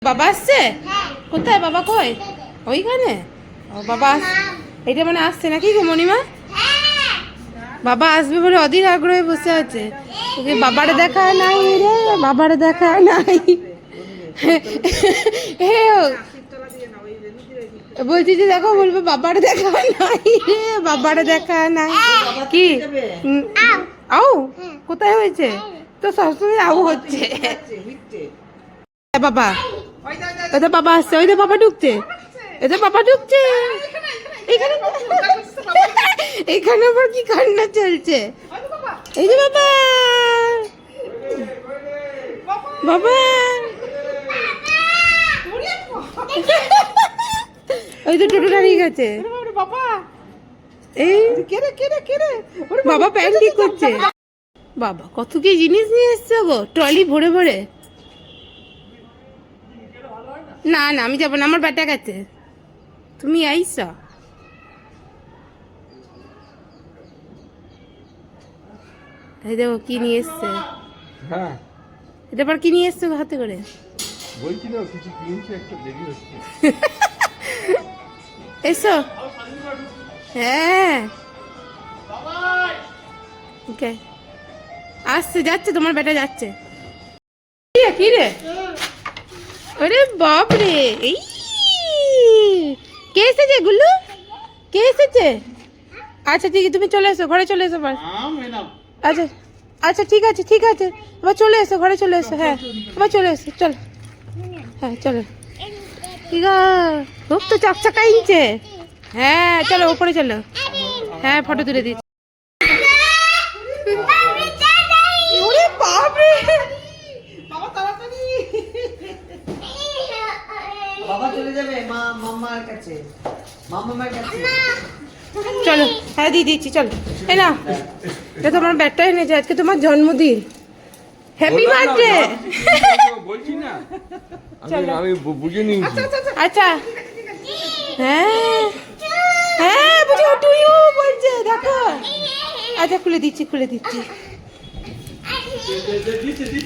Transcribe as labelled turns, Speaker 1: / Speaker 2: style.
Speaker 1: বাবা আসছে? কোথায় বাবা? কই? ওইখানে? ও বাবা এটা মানে আসছে নাকি গো মণিমা? বাবা আসবে বলে অধীর আগ্রহে বসে আছে। ওকে বাবারে দেখা নাই রে, বাবারে দেখা নাই। বলছি যে দেখো, বলবে বাবারে দেখা নাই রে, বাবারে দেখা নাই। কি আউ কোথায় হয়েছে? তো সবসময় আউ হচ্ছে। বাবা ওদের বাবা আসছে, ওই যে বাবা ঢুকছে, এদের বাবা ঢুকছে এখানে। এখানে আবার কি কান্না চলছে? এই যে বাবা, বাবা ওই তো টোটো দাঁড়িয়ে গেছে। এই বাবা প্যান্ট ঠিক করছে। বাবা কত কি জিনিস নিয়ে এসছো গো, ট্রলি ভরে ভরে। না না আমি যাবো না, আমার ব্যাটা গেছে। তুমি আইস এই দেখো কি নিয়ে এসছে।
Speaker 2: হ্যাঁ
Speaker 1: এটা আবার কি নিয়ে এসছো হাতে করে?
Speaker 2: বলছি না কিছু কিনছি, একটা দেরি হচ্ছে।
Speaker 1: এসো। হ্যাঁ ওকে আসছে, যাচ্ছে তোমার বেটা যাচ্ছে। কি রে? আরে বাপ রে, এই কে এসেছে গুল্লু? কে এসেছে? আচ্ছা ঠিক আছে, তুমি চলে এসো, ঘরে চলে এসো। আচ্ছা আচ্ছা ঠিক আছে ঠিক আছে, এবার চলে এসো, ঘরে চলে এসো। হ্যাঁ এবার চলে এসো, চলো। হ্যাঁ চলো। ঠিক আছে, খুব তো চকচকা ইনছে। হ্যাঁ চলো উপরে চলো। হ্যাঁ ফটো তুলে দিচ্ছি।
Speaker 3: বাবা চলে যাবে মাম্মার কাছে, মাম্মার কাছে।
Speaker 1: চলো হ্যাঁ দিয়ে দিচ্ছি, চলো। এ না এটা তোমার ব্যাগটা এনেছে, আজকে তোমার জন্মদিন। Happy birthday.
Speaker 2: বলছি না আমি বুঝে নিয়েছি।
Speaker 1: আচ্ছা হ্যাঁ হ্যাঁ বুঝো টু ইউ বলছে, দেখো। আচ্ছা খুলে দিচ্ছি খুলে দিচ্ছি।
Speaker 2: দিচ্ছে